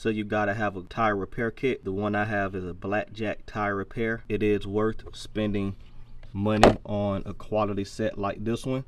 So you gotta have a tire repair kit. The one I have is a blackjack tire repair. It is worth spending money on a quality set like this one,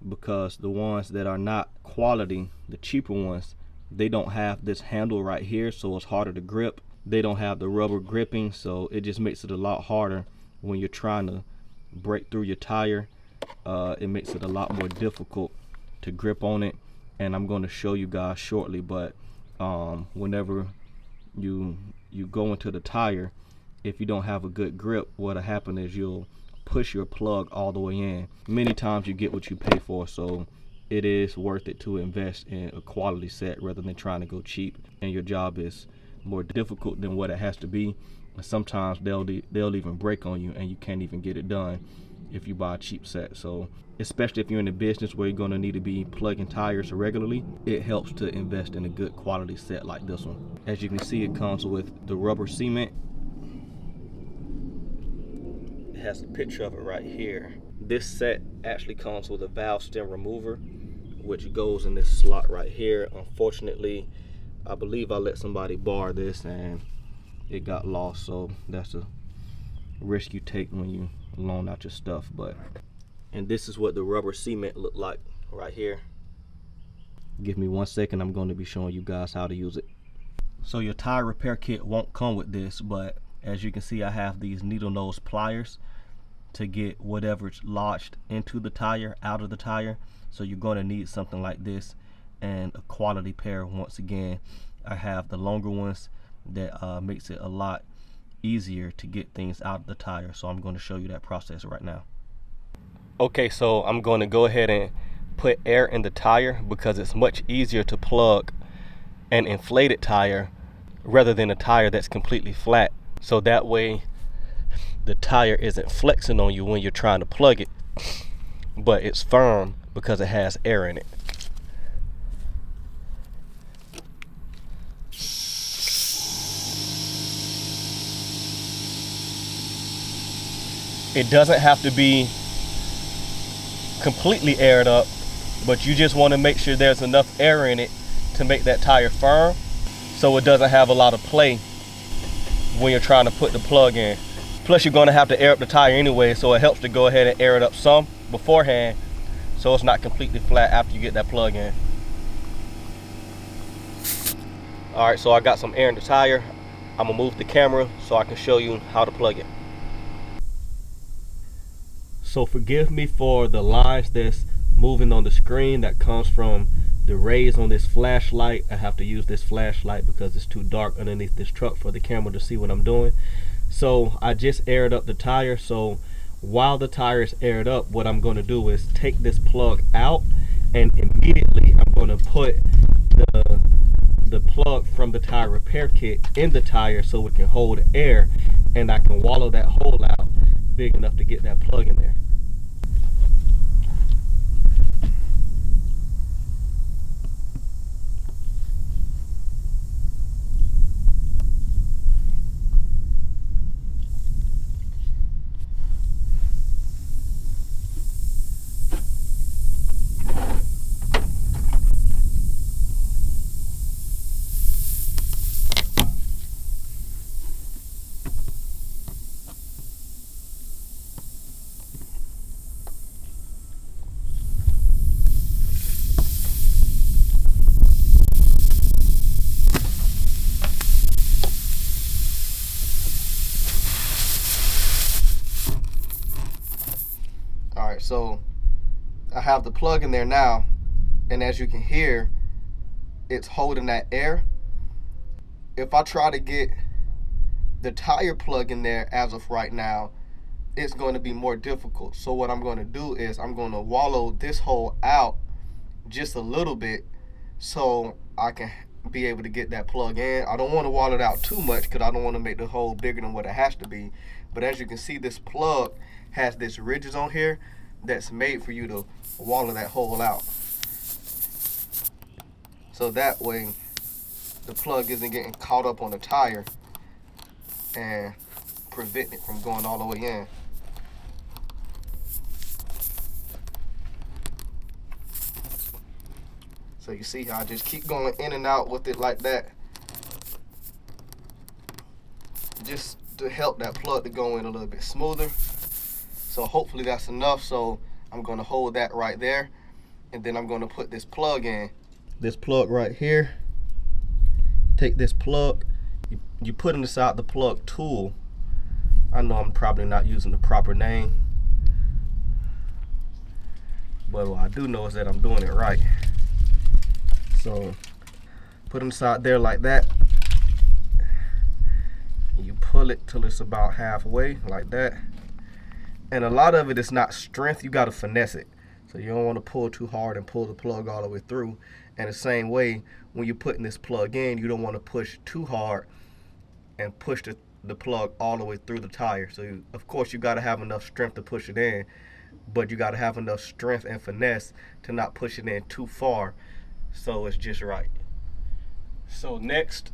because the ones that are not quality, the cheaper ones, they don't have this handle right here, so it's harder to grip. They don't have the rubber gripping, so it just makes it a lot harder when you're trying to break through your tire. It makes it a lot more difficult to grip on it, and I'm going to show you guys shortly. But whenever you go into the tire, if you don't have a good grip, what'll happen is you'll push your plug all the way in. Many times you get what you pay for, so it is worth it to invest in a quality set rather than trying to go cheap, and your job is more difficult than what it has to be. And sometimes they'll even break on you and you can't even get it done if you buy a cheap set. So especially if you're in a business where you're going to need to be plugging tires regularly, it helps to invest in a good quality set like this one. As you can see, it comes with the rubber cement. It has a picture of it right here. This set actually comes with a valve stem remover, which goes in this slot right here. Unfortunately, I believe I let somebody borrow this and it got lost, so that's a risk you take when you loan out your stuff. And this is what the rubber cement looked like right here. Give me 1 second, I'm going to be showing you guys how to use it. So your tire repair kit won't come with this, but as you can see, I have these needle nose pliers to get whatever's lodged into the tire out of the tire. So you're going to need something like this, and a quality pair. Once again, I have the longer ones that makes it a lot easier to get things out of the tire. So I'm going to show you that process right now. Okay, so I'm going to go ahead and put air in the tire because it's much easier to plug an inflated tire rather than a tire that's completely flat. So that way the tire isn't flexing on you when you're trying to plug it, but it's firm because it has air in it. It doesn't have to be completely aired up, but you just want to make sure there's enough air in it to make that tire firm, so it doesn't have a lot of play when you're trying to put the plug in. Plus, you're going to have to air up the tire anyway, so it helps to go ahead and air it up some beforehand so it's not completely flat after you get that plug in. Alright, so I got some air in the tire. I'm going to move the camera so I can show you how to plug it. So forgive me for the lines that's moving on the screen. That comes from the rays on this flashlight. I have to use this flashlight because it's too dark underneath this truck for the camera to see what I'm doing. So I just aired up the tire. So while the tire is aired up, what I'm going to do is take this plug out, and immediately I'm going to put the plug from the tire repair kit in the tire so it can hold air, and I can wallow that hole out big enough to get that plug in there. Alright, so I have the plug in there now, and as you can hear, it's holding that air. If I try to get the tire plug in there as of right now, it's going to be more difficult. So what I'm going to do is I'm going to wallow this hole out just a little bit so I can be able to get that plug in. I don't want to wallow it out too much because I don't want to make the hole bigger than what it has to be. But as you can see, this plug has this ridges on here that's made for you to wallow that hole out. So that way the plug isn't getting caught up on the tire and preventing it from going all the way in. So you see how I just keep going in and out with it like that just to help that plug to go in a little bit smoother. So hopefully that's enough. So I'm going to hold that right there, and then I'm going to put this plug in. This plug right here. Take this plug, you put inside the plug tool. I know I'm probably not using the proper name, but what I do know is that I'm doing it right. So put it inside there like that. You pull it till it's about halfway like that. And a lot of it is not strength, you got to finesse it. So you don't want to pull too hard and pull the plug all the way through. And the same way, when you're putting this plug in, you don't want to push too hard and push the plug all the way through the tire. So of course you got to have enough strength to push it in, but you got to have enough strength and finesse to not push it in too far, so it's just right. So next,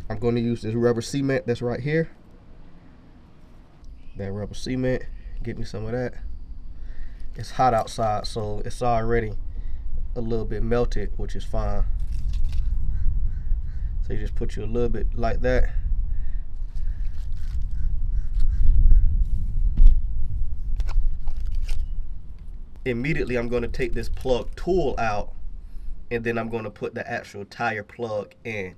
I'm going to use this rubber cement that's right here. That rubber cement, get me some of that. It's hot outside, so it's already a little bit melted, which is fine. So you just put you a little bit like that. Immediately I'm going to take this plug tool out, and then I'm going to put the actual tire plug in.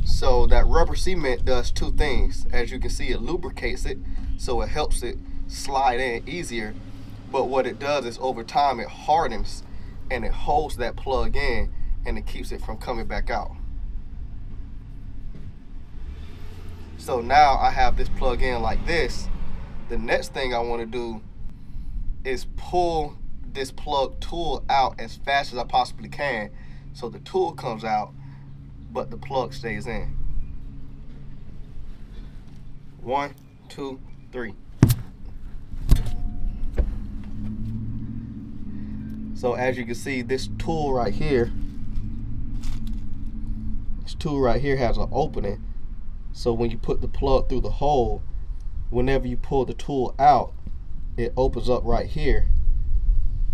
So that rubber cement does two things. As you can see, it lubricates it, so it helps it slide in easier. But what it does is over time it hardens and it holds that plug in, and it keeps it from coming back out. So now I have this plug in like this. The next thing I want to do is pull this plug tool out as fast as I possibly can, so the tool comes out but the plug stays in. 1, 2, 3. So as you can see, this tool right here has an opening. So when you put the plug through the hole, whenever you pull the tool out, it opens up right here.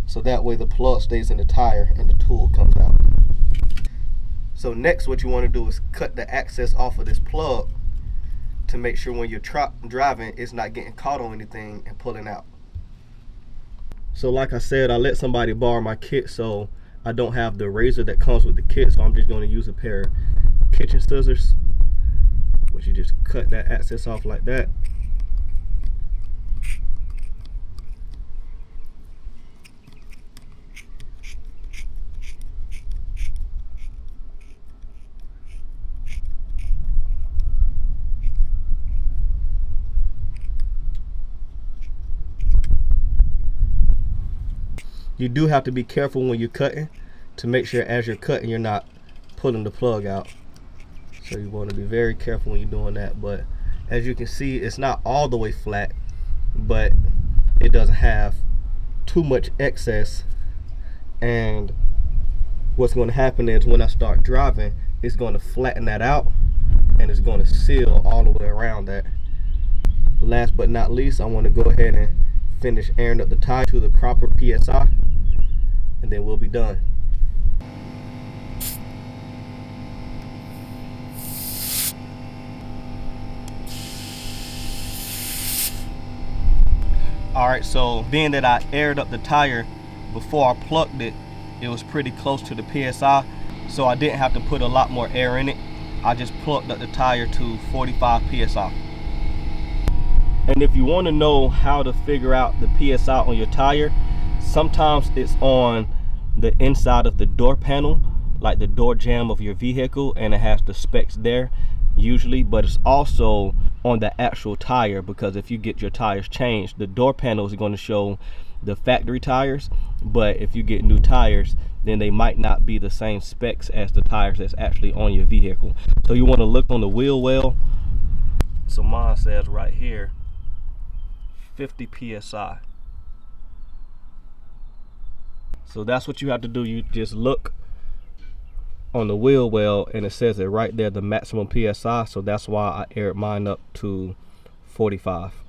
So that way the plug stays in the tire and the tool comes out. So next, what you want to do is cut the access off of this plug to make sure when you're driving, it's not getting caught on anything and pulling out. So like I said, I let somebody borrow my kit, so I don't have the razor that comes with the kit, so I'm just going to use a pair of kitchen scissors, which you just cut that access off like that. You do have to be careful when you're cutting to make sure as you're cutting you're not pulling the plug out. So you want to be very careful when you're doing that. But as you can see, it's not all the way flat, but it doesn't have too much excess. And what's going to happen is when I start driving, it's going to flatten that out and it's going to seal all the way around that. Last but not least, I want to go ahead and finish airing up the tire to the proper PSI, and then we'll be done. Alright, so being that I aired up the tire before I plugged it, it was pretty close to the PSI, so I didn't have to put a lot more air in it. I just plugged up the tire to 45 PSI. And if you want to know how to figure out the PSI on your tire, sometimes it's on the inside of the door panel, like the door jamb of your vehicle, and it has the specs there usually, but it's also on the actual tire, because if you get your tires changed, the door panel is going to show the factory tires, but if you get new tires, then they might not be the same specs as the tires that's actually on your vehicle. So you want to look on the wheel well. So mine says right here 50 psi. So that's what you have to do. You just look on the wheel well, and it says it right there, the maximum psi. So that's why I aired mine up to 45.